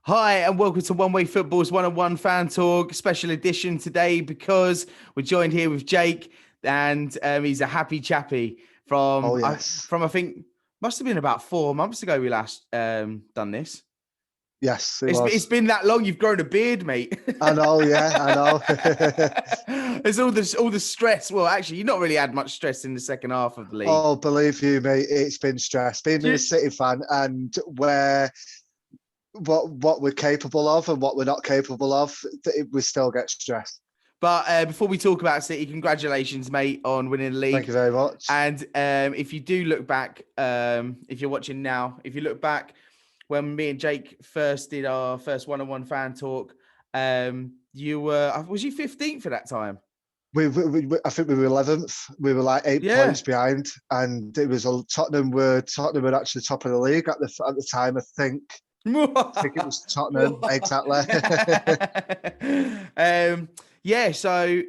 Hi, and welcome to One Way Football's one-on-one fan talk special edition today because we're joined here with Jake, and he's a happy chappy Oh, from yes. I think must have been about 4 months ago we last done this. Yes, it It's was. been that long. You've grown a beard, mate. I know, yeah, I know. There's all the stress. Well, actually, you've not really had much stress in the second half of the league. Oh, believe you, mate, it's been stress. Being a City fan and what we're capable of and what we're not capable of, we still get stressed. But before we talk about City, congratulations, mate, on winning the league. Thank you very much. And if you do look back, if you're watching now, if you look back when me and Jake first did our first one-on-one fan talk, you was you 15th at that time? I think we were 11th. We were like 8 points behind, and it was Tottenham were actually top of the league at the time. I think it was Tottenham exactly. Yeah, so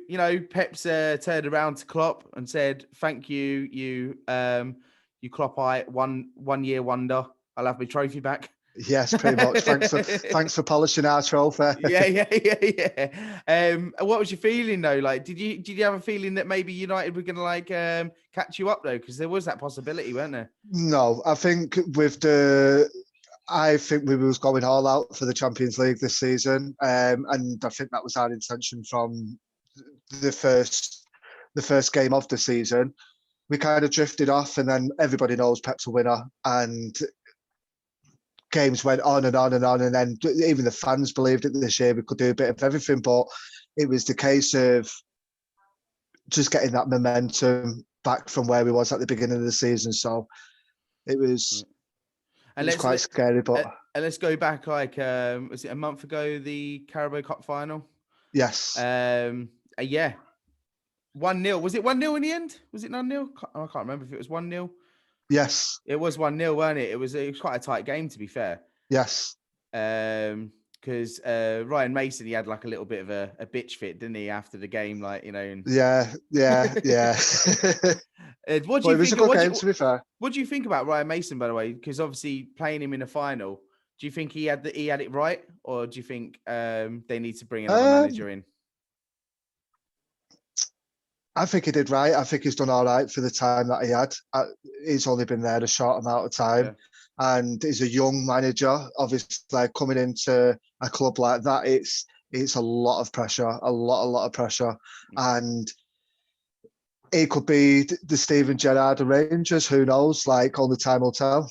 Pep's turned around to Klopp and said, "Thank you, you Kloppite, one year wonder. I'll have my trophy back." Yes, pretty much. Thanks for polishing our trophy. Yeah. What was your feeling though? Like, did you have a feeling that maybe United were going to catch you up though? Because there was that possibility, weren't there? No, I think I think we was going all out for the Champions League this season, and I think that was our intention from the first game of the season. We kind of drifted off, and then everybody knows Pep's a winner, and games went on and on and on, and then even the fans believed it this year. We could do a bit of everything, but it was the case of just getting that momentum back from where we was at the beginning of the season. So it was. And it was quite scary, but and let's go back like was it a month ago, the Carabao Cup final? Yes. Yeah. 1-0. Was it 1-0 in the end? Was it 0-0? I can't remember if it was 1-0. Yes. It was 1-0, weren't it? It was quite a tight game, to be fair. Yes. Because Ryan Mason, he had like a little bit of a bitch fit, didn't he, after the game? Like, and... Yeah. What do you think? It was a good game, to be fair. What do you think about Ryan Mason, by the way? Because obviously playing him in a final, do you think he had it right, or do you think they need to bring another manager in? I think he did right. I think he's done all right for the time that he had. He's only been there a short amount of time, and he's a young manager. Obviously, coming into a club like that, it's a lot of pressure, a lot of pressure, and it could be the Steven Gerrard of Rangers. Who knows? Only time will tell.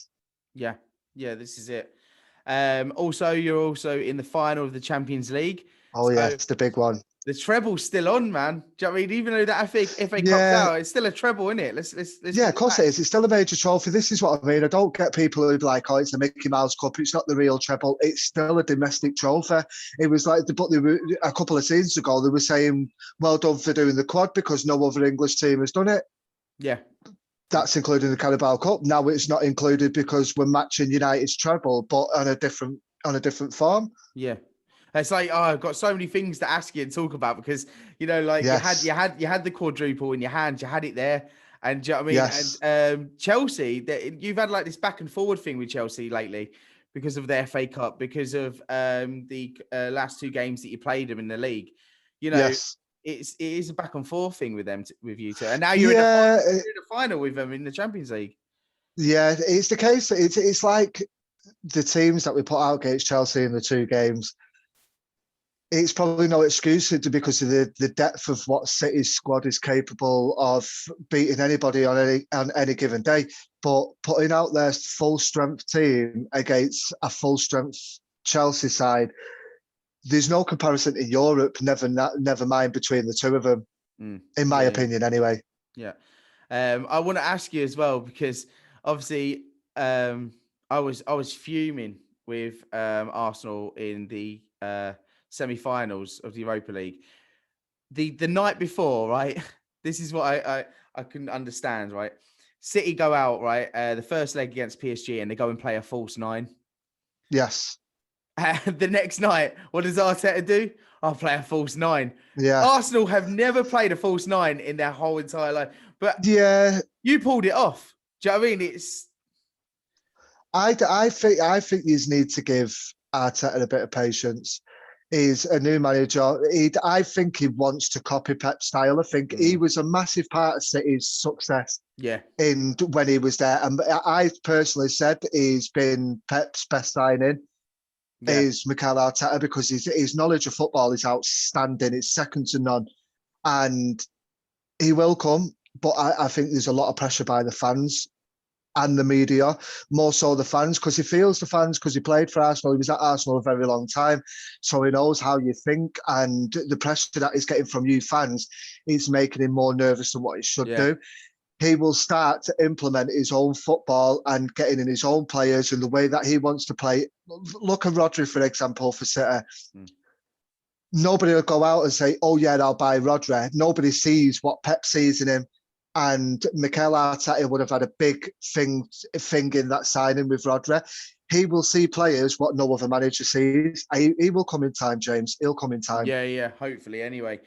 Yeah, this is it. Also, you're also in the final of the Champions League. Oh, so yes, the big one. The treble's still on, man. Do you know what I mean? Even though that FA Cup's out, it's still a treble, isn't it? Let's yeah, of course it is. It's still a major trophy. This is what I mean. I don't get people who be like, "Oh, it's a Mickey Mouse Cup. It's not the real treble." It's still a domestic trophy. It was like a couple of seasons ago, they were saying, "Well done for doing the quad," because no other English team has done it. Yeah. That's including the Carabao Cup. Now it's not included because we're matching United's treble, but on a different form. Yeah. It's like, I've got so many things to ask you and talk about because, you had the quadruple in your hands, you had it there. And do you know what I mean? Yes. And Chelsea, you've had like this back and forward thing with Chelsea lately because of the FA Cup, because of the last 2 games that you played them in the league. Yes. It is a back and forth thing with them, with you two. And now you're in the final with them in the Champions League. Yeah, it's the case. It's like the teams that we put out against Chelsea in the 2 games. It's probably no excuse because of the depth of what City's squad is capable of beating anybody on any given day. But putting out their full strength team against a full strength Chelsea side, there's no comparison in Europe. Never mind between the 2 of them, in my opinion, anyway. Yeah, I want to ask you as well because obviously I was fuming with Arsenal in the semi-finals of the Europa League. The night before, right? This is what I couldn't understand, right? City go out, right? The first leg against PSG, and they go and play a false 9. Yes. The next night, what does Arteta do? I'll play a false 9. Yeah. Arsenal have never played a false 9 in their whole entire life. But you pulled it off. Do you know what I mean? I think you need to give Arteta a bit of patience. He's a new manager. I think he wants to copy Pep's style. I think he was a massive part of City's success when he was there. And I personally said he's been Pep's best signing. Is Mikel Arteta, because his knowledge of football is outstanding. It's second to none. And he will come, but I think there's a lot of pressure by the fans and the media, more so the fans, because he feels the fans, because he played for Arsenal. He was at Arsenal a very long time, so he knows how you think, and the pressure that he's getting from you fans is making him more nervous than what he should do. He will start to implement his own football and getting in his own players and the way that he wants to play. Look at Rodri, for example, for City. Nobody will go out and say, oh yeah, I'll buy Rodri. Nobody sees what Pep sees in him. And Mikel Arteta would have had a big thing in that signing with Rodri. He will see players what no other manager sees. He will come in time, James. He'll come in time. Yeah, hopefully. Anyway,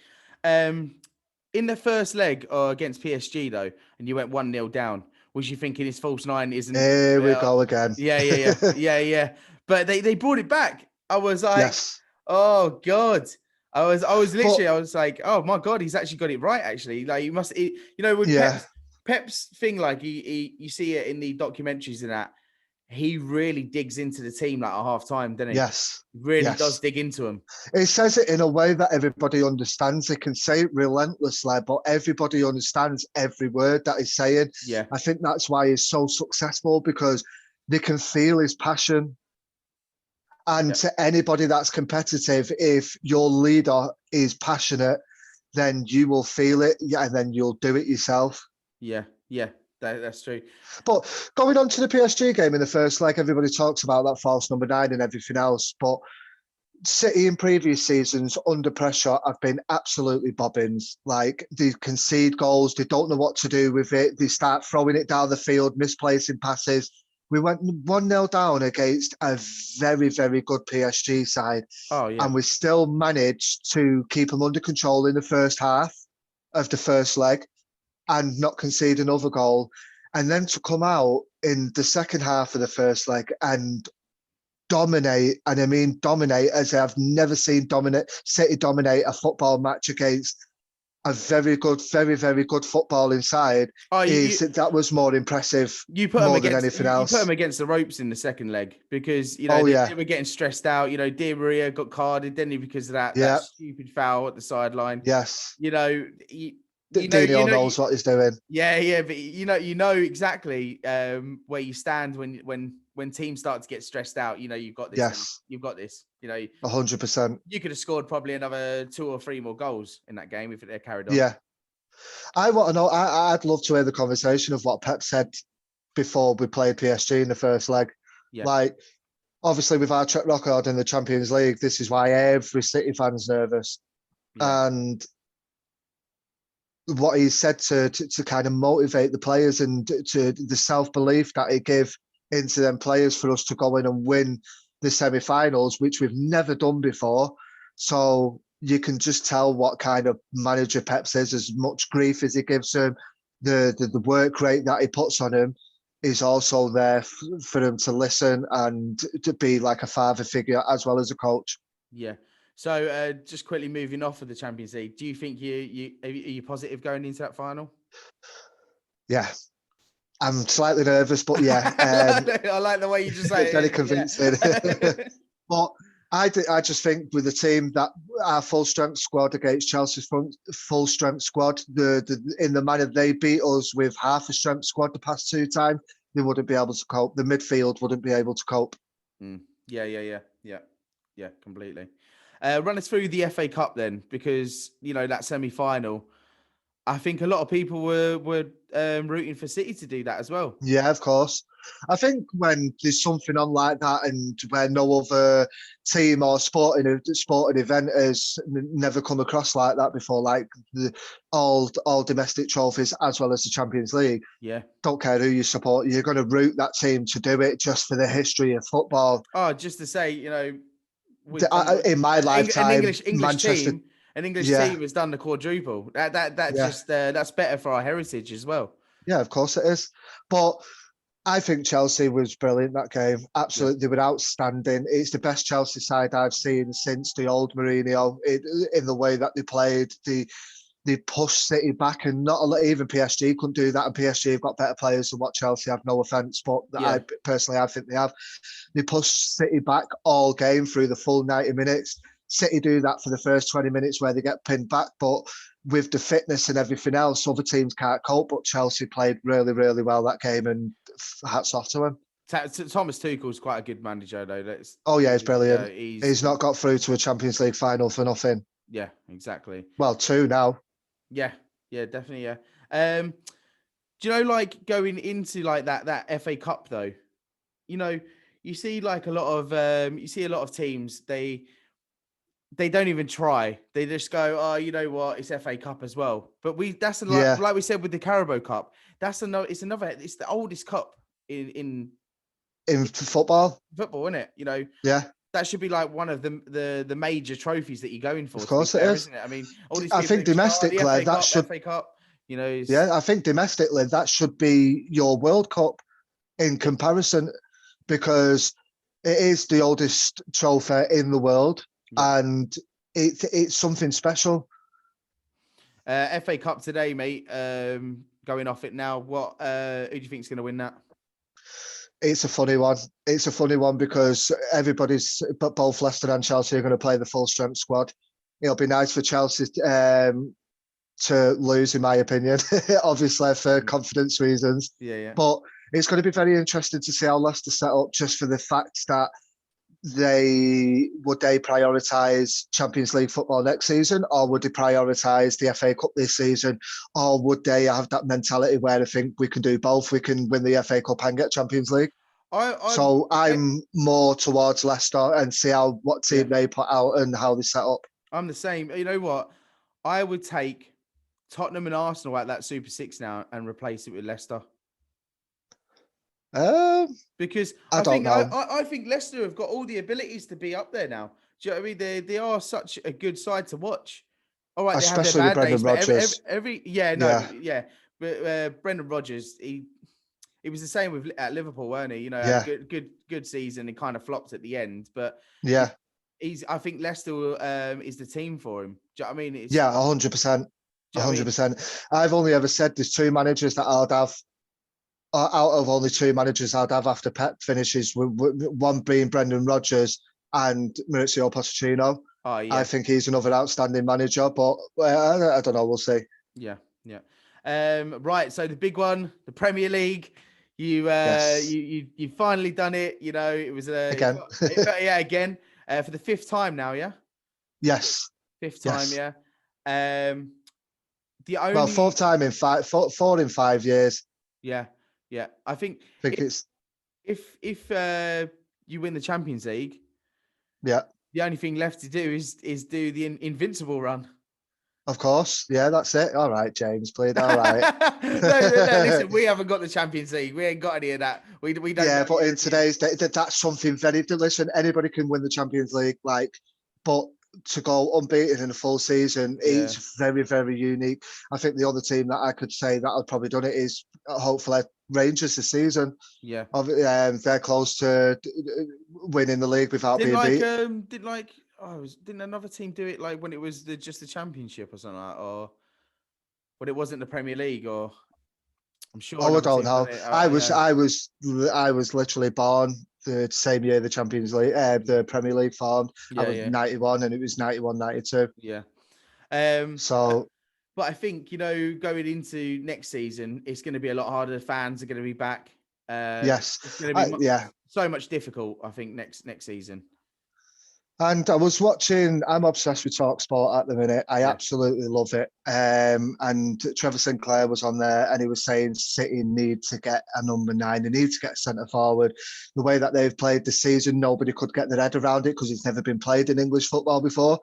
in the first leg against PSG, though, and you went 1-0 down, was you thinking his false nine isn't... Here we go again. Yeah. But they brought it back. I was like, oh, God. I was literally, I was like, oh, my God, he's actually got it right, actually. Like, with Pep's thing, like, you see it in the documentaries and that, he really digs into the team like at half time, doesn't he? Yes. Really does dig into them. He says it in a way that everybody understands. He can say it relentlessly, but everybody understands every word that he's saying. Yeah. I think that's why he's so successful, because they can feel his passion. And to anybody that's competitive, if your leader is passionate, then you will feel it, and then you'll do it yourself. Yeah. That's true. But going on to the PSG game in the first leg, everybody talks about that false number 9 and everything else. But City in previous seasons under pressure have been absolutely bobbins. Like, they concede goals, they don't know what to do with it. They start throwing it down the field, misplacing passes. We went 1-0 down against a very, very good PSG side. Oh, yeah. And we still managed to keep them under control in the first half of the first leg and not concede another goal, and then to come out in the second half of the first leg and dominate, and I mean dominate as I've never seen City dominate a football match against a very good, very, very good footballing side. That was more impressive more than anything else. You put them against the ropes in the second leg, because they were getting stressed out. Di Maria got carded, didn't he, because of that stupid foul at the sideline. Yes. Dino knows what he's doing. Yeah, but you know exactly where you stand when teams start to get stressed out. You've got this. Yes, you've got this. 100%. You could have scored probably another 2 or 3 more goals in that game if they carried on. Yeah, I want to know. I'd love to hear the conversation of what Pep said before we played PSG in the first leg. Yeah. Like, obviously, with our track record in the Champions League, this is why every City fan's nervous, and what he said to kind of motivate the players and to the self-belief that he gave into them players for us to go in and win the semi-finals, which we've never done before. So you can just tell what kind of manager Pep is. As much grief as he gives him, the work rate that he puts on him is also there for him to listen and to be like a father figure as well as a coach. Yeah. So just quickly moving off of the Champions League, do you think are you positive going into that final? Yeah. I'm slightly nervous, but yeah. I like the way you just say it. Very convincing. But I just think with the team that our full strength squad against Chelsea's full strength squad, in the manner they beat us with half a strength squad the past 2 times, they wouldn't be able to cope. The midfield wouldn't be able to cope. Yeah, completely. Run us through the FA Cup then, because that semi-final, I think a lot of people were rooting for City to do that as well. Yeah, of course. I think when there's something on like that, and where no other team or sporting event has never come across like that before, like all domestic trophies as well as the Champions League. Yeah. Don't care who you support, you're going to root that team to do it just for the history of football. Oh, just to say, in my lifetime, an English team has done the quadruple. That's better for our heritage as well. Yeah, of course it is. But I think Chelsea was brilliant that game. Absolutely, They were outstanding. It's the best Chelsea side I've seen since the old Mourinho in the way that they played. They pushed City back, and not a lot, even PSG couldn't do that. And PSG have got better players than what Chelsea have. No offense, but I think they have. They pushed City back all game through the full 90 minutes. City do that for the first 20 minutes where they get pinned back, but with the fitness and everything else, other teams can't cope. But Chelsea played really, really well that game, and hats off to him. Thomas Tuchel's quite a good manager, though. He's brilliant. He's not got through to a Champions League final for nothing. Yeah, exactly. Well, 2 now. Yeah, definitely, yeah. Do you know, like, going into like that FA Cup though, you know, you see like a lot of teams, they don't even try. They just go, oh, you know what, it's FA Cup as well. But like we said with the Carabao Cup, it's the oldest cup in football. Football, isn't it? You know, that should be like one of the major trophies that you're going for. Of course, it is, isn't it? I mean, all these. I think domestically that should. FA Cup, you know. I think domestically that should be your World Cup in comparison, because it is the oldest trophy in the world, and it's something special. FA Cup today, mate. Going off it now. Who do you think is going to win that? It's a funny one. It's a funny one because both Leicester and Chelsea are going to play the full strength squad. It'll be nice for Chelsea to lose, in my opinion, obviously for confidence reasons. But it's going to be very interesting to see how Leicester set up, just for the fact that they prioritise Champions League football next season, or would they prioritise the FA Cup this season, or would they have that mentality where they think we can do both, we can win the FA Cup and get Champions League? I'm more towards Leicester and see what team they put out and how they set up. I'm the same. You know what? I would take Tottenham and Arsenal at that Super Six now and replace it with Leicester. Because I think Leicester have got all the abilities to be up there now. Do you know what I mean? They are such a good side to watch. All right, especially they have their bad days, but But Brendan Rodgers, he was the same at Liverpool, weren't he? You know, had a good season and kind of flopped at the end. But I think Leicester is the team for him. Do you know what I mean? 100%. 100%. I've only ever said there's 2 managers that I'd have. Out of only 2 managers I'd have after Pep finishes, one being Brendan Rodgers and Mauricio Pochettino. Oh, yeah. I think he's another outstanding manager, but I don't know. We'll see. Yeah. Right. So the big one, the Premier League. You finally done it. You know, it was again. Again for the 5th time now. Yeah. Yes. 5th time. Yes. Yeah. The only 4th time in 4 in 5 years. Yeah. I think it's if you win the Champions League, the only thing left to do is do the invincible run. Of course, that's it. All right, James, played all right. No, listen, we haven't got the Champions League. We ain't got any of that. We don't. Yeah, but in today's day, that's something very. Listen, anybody can win the Champions League, but to go unbeaten in a full season is very, very unique. I think the other team that I could say that I've probably done it is hopefully Rangers this season. Yeah. They're close to winning the league without being beat. Didn't another team do it like when it was just the Championship or something like that, or when it wasn't the Premier League, or I'm sure. I don't know. I was literally born the same year the Champions League, the Premier League formed. I was 91 and it was 91, 92. Yeah. But I think, going into next season, it's going to be a lot harder. The fans are going to be back. Yes. It's going to be so much difficult, I think, next season. And I was watching, I'm obsessed with TalkSport at the minute. I absolutely love it. And Trevor Sinclair was on there and he was saying City need to get a number 9. They need to get a centre forward. The way that they've played this season, nobody could get their head around it because it's never been played in English football before.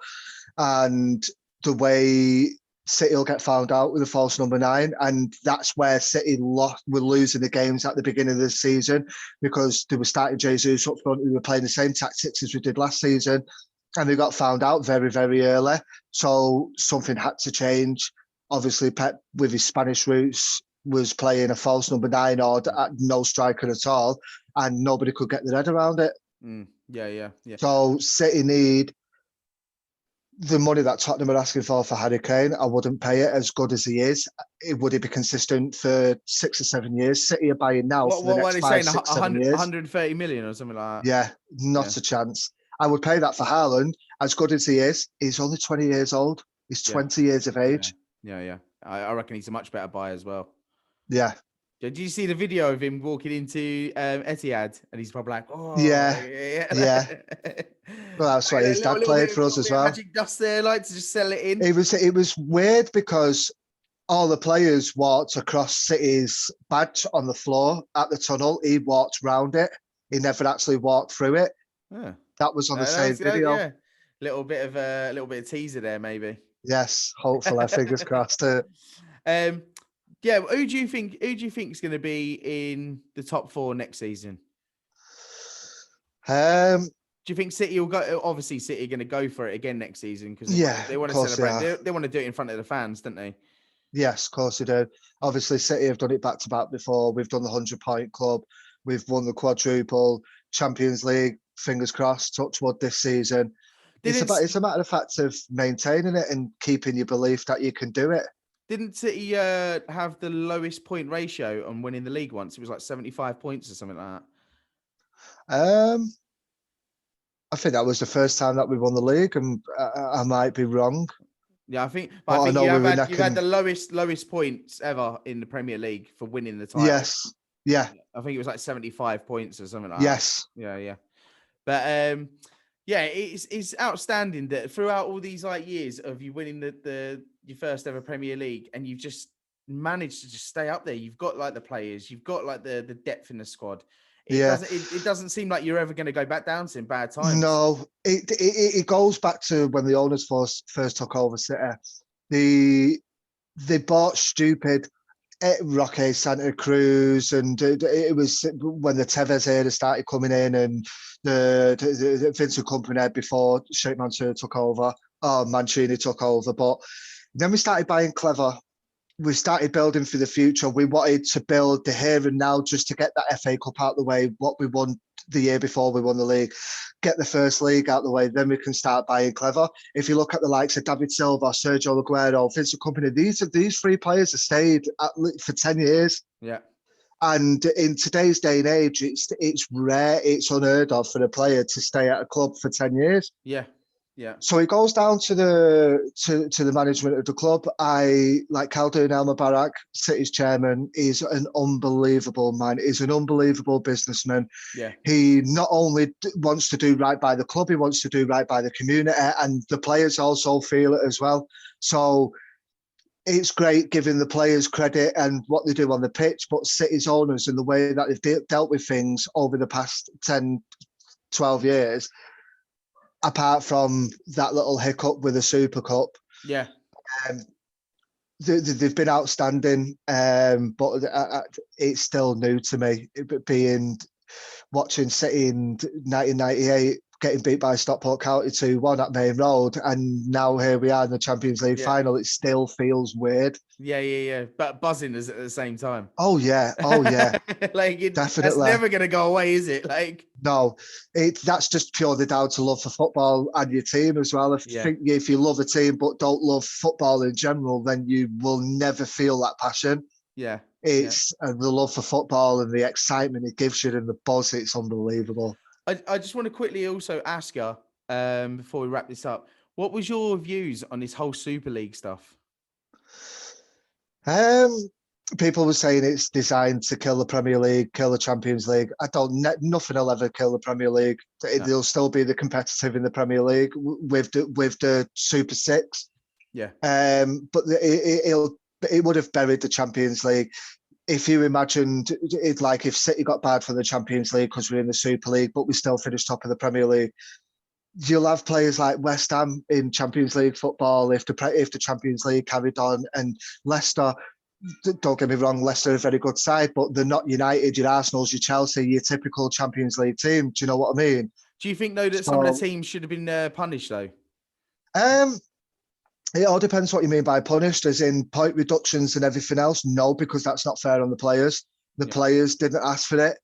And the way City will get found out with a false number 9, and that's where City were losing the games at the beginning of the season because they were starting Jesus up front. We were playing the same tactics as we did last season, and they got found out very, very early. So something had to change. Obviously, Pep, with his Spanish roots, was playing a false number 9 or no striker at all, and nobody could get their head around it. Yeah. So City need the money that Tottenham are asking for Harry Kane. I wouldn't pay it, as good as he is. Would he be consistent for 6 or 7 years? City are buying now for the next 5, 6, 7 years. 130 million or something like that. Yeah, not a chance. I would pay that for Haaland. As good as he is, he's only 20 years old. He's 20 years of age. Yeah. I reckon he's a much better buy as well. Yeah. Did you see the video of him walking into Etihad, and he's probably like, "Oh, yeah." Well, that's why his dad played for us as well. Magic dust there, like to just sell it in. It was weird because all the players walked across City's badge on the floor at the tunnel. He walked round it. He never actually walked through it. Yeah. That was on the same video. Yeah. Little bit of teaser there, maybe. Yes, hopefully, fingers crossed. Yeah, who do you think is going to be in the top 4 next season? Do you think City will go? Obviously, City are going to go for it again next season because they want to celebrate. They want to do it in front of the fans, don't they? Yes, of course they do. Obviously, City have done it back to back before. We've done the 100-point club. We've won the quadruple Champions League. Fingers crossed, touch wood this season. It's a matter of fact of maintaining it and keeping your belief that you can do it. Didn't City have the lowest point ratio on winning the league once? It was like 75 points or something like that. I think that was the first time that we won the league, and I might be wrong. Yeah, I think you've had the lowest points ever in the Premier League for winning the title. Yes. Yeah. I think it was like 75 points or something like that. Yeah. But it's outstanding that throughout all these years of you winning your first ever Premier League, and you've just managed to just stay up there. You've got the players, you've got the depth in the squad. It doesn't seem like you're ever going to go back down to in bad times. No, it goes back to when the owners first took over City. They bought stupid Roque Santa Cruz, and it was when the Tevez era started coming in, and the Vincent Kompany before Sheikh Mansour took over, or Mancini took over. But then we started buying clever. We started building for the future. We wanted to build the here and now just to get that FA Cup out of the way, what we won the year before we won the league, get the first league out of the way, then we can start buying clever. If you look at the likes of David Silva, Sergio Aguero, Vincent Kompany, these 3 players have stayed for 10 years. Yeah. And in today's day and age, it's rare, it's unheard of for a player to stay at a club for 10 years. Yeah. Yeah. So it goes down to the management of the club. I like Khaldoon El Mubarak, City's chairman. He's an unbelievable man. He's an unbelievable businessman. Yeah. He not only wants to do right by the club, he wants to do right by the community, and the players also feel it as well. So it's great giving the players credit and what they do on the pitch, but City's owners and the way that they've dealt with things over the past 10, 12 years, apart from that little hiccup with the Super Cup, they've been outstanding. But it's still new to me, watching City in 1998 getting beat by Stockport County 2-1 at Main Road, and now here we are in the Champions League final. It still feels weird. Yeah. But buzzing is at the same time. Oh yeah. Definitely. That's never going to go away, is it? No, that's just purely down to love for football and your team as well. If you love a team but don't love football in general, then you will never feel that passion. Yeah. It's and the love for football and the excitement it gives you and the buzz. It's unbelievable. I just want to quickly also ask you, before we wrap this up, what was your views on this whole Super League stuff? People were saying it's designed to kill the Premier League, kill the Champions League. Nothing will ever kill the Premier League. No. There'll still be the competitive in the Premier League with the Super Six. Yeah. But it would have buried the Champions League. If you imagined it, like if City got bad from the Champions League because we're in the Super League, but we still finished top of the Premier League, you'll have players like West Ham in Champions League football if the Champions League carried on, and Leicester. Don't get me wrong, Leicester are a very good side, but they're not United, your Arsenals, your Chelsea, your typical Champions League team. Do you know what I mean? Do you think, though, that some of the teams should have been punished, though? It all depends what you mean by punished, as in point reductions and everything else. No, because that's not fair on the players. The players didn't ask for it.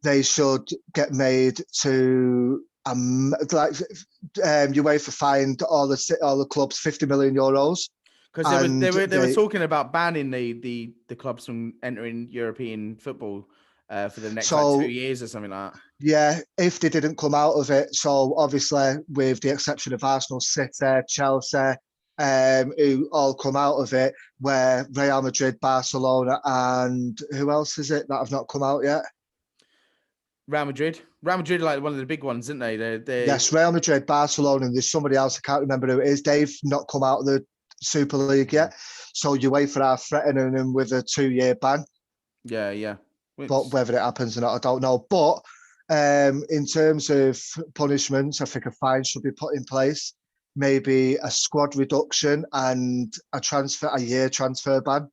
They should get made to UEFA fined all the clubs €50 million. Because they were talking about banning the clubs from entering European football for the next 2 years or something like that. Yeah, if they didn't come out of it. So obviously, with the exception of Arsenal, City, Chelsea, who all come out of it, where Real Madrid, Barcelona, and who else is it that have not come out yet? Real Madrid are like one of the big ones, isn't they? Yes, Real Madrid, Barcelona, and there's somebody else, I can't remember who it is. They've not come out of the Super League yet. So UEFA are threatening them with a 2-year ban. Yeah. But whether it happens or not, I don't know. But in terms of punishments, I think a fine should be put in place. Maybe a squad reduction and a year transfer ban.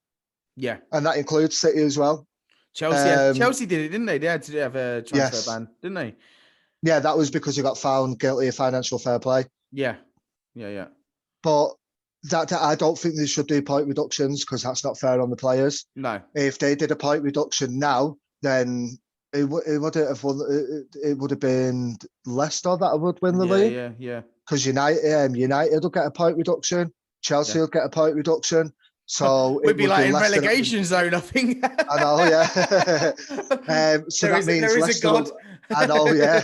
Yeah. And that includes City as well. Chelsea did it, didn't they? They had to have a transfer ban, didn't they? Yeah, that was because he got found guilty of financial fair play. Yeah. But that I don't think they should do point reductions because that's not fair on the players. No. If they did a point reduction now, then it would have been Leicester that would win the league. Yeah. Because United will get a point reduction, Chelsea will get a point reduction. So we'd be like in relegation zone, I think. I know, yeah. So that means Leicester. I know, yeah.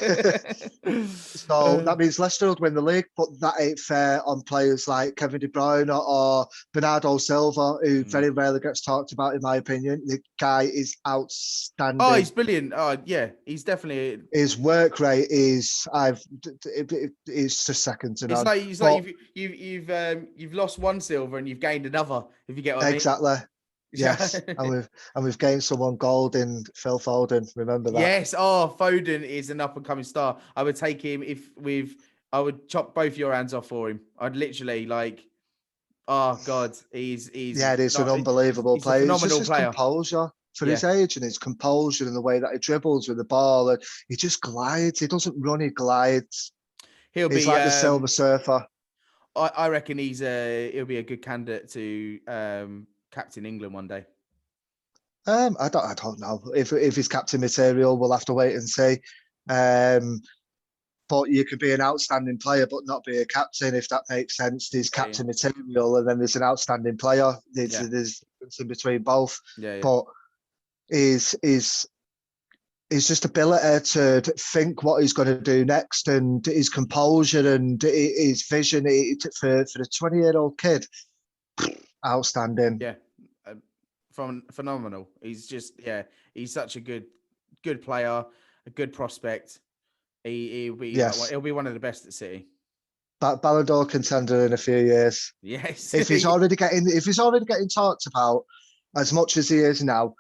So that means Leicester would win the league, but that ain't fair on players like Kevin De Bruyne or Bernardo Silva, who very rarely gets talked about, in my opinion. The guy is outstanding. Oh, he's brilliant. Oh, yeah, he's definitely. His work rate is it's just second to none. It's like you've lost one silver and you've gained another. If you get what I mean. Exactly. Yes, and we've gained someone gold in Phil Foden. Remember that? Yes. Oh, Foden is an up and coming star. I would take him I would chop both your hands off for him. I'd literally oh God, he's it is an unbelievable player. A phenomenal his player. Composure for his age and his composure and the way that he dribbles with the ball, and he just glides. He doesn't run; he glides. He's like the Silver Surfer. I reckon he'll be a good candidate to captain England one day. I don't know if he's captain material. We'll have to wait and see. But you could be an outstanding player but not be a captain, if that makes sense. There's captain material and then there's an outstanding player. There's difference in between both. But his just ability to think what he's going to do next, and his composure and his vision for the 20-year-old kid, outstanding. Yeah, phenomenal. He's just he's such a good player, a good prospect. He'll be one of the best at City. Ballon d'Or contender in a few years. Yes, if he's already getting talked about as much as he is now.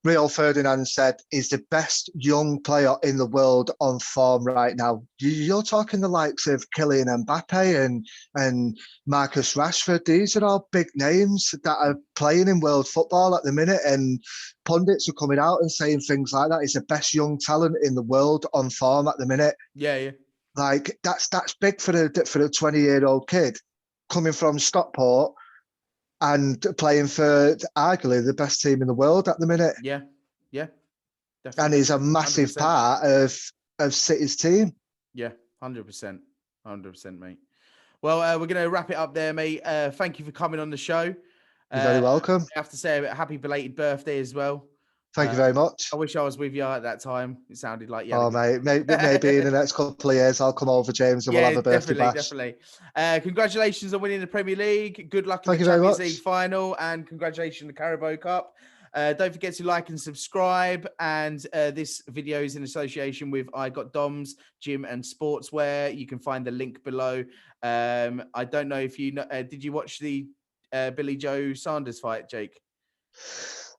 Rio Ferdinand said he's the best young player in the world on form right now. You're talking the likes of Kylian Mbappe and Marcus Rashford. These are all big names that are playing in world football at the minute, and pundits are coming out and saying things like that. He's the best young talent in the world on form at the minute. Yeah. Like that's big for a 20-year-old kid coming from Stockport and playing for arguably the best team in the world at the minute. Yeah, definitely. And he's a massive 100%. Part of City's team. Yeah, 100%, mate. Well, we're going to wrap it up there, mate. Thank you for coming on the show. You're very welcome. I have to say a happy belated birthday as well. Thank you very much. I wish I was with you at that time. It sounded like mate, maybe in the next couple of years I'll come over, James, and we'll have a birthday bash. Definitely. Congratulations on winning the Premier League. Good luck in the Champions League final, and congratulations on the Carabao Cup. Don't forget to like and subscribe. And this video is in association with IGOTDOMS, Gym and Sportswear. You can find the link below. I don't know if you know. Did you watch the Billy Joe Sanders fight, Jake?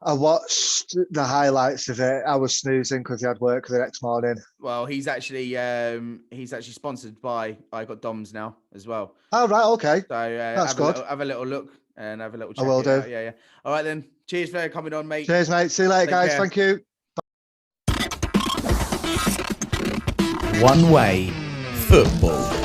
I watched the highlights of it. I was snoozing because he had work the next morning. Well, he's actually sponsored by IGOTDOMS now as well. Oh, right, okay. So that's good. Have a little look and have a little check. I will do. Yeah. All right then. Cheers for coming on, mate. Cheers, mate. See you later, guys. Thank you. One Way Football.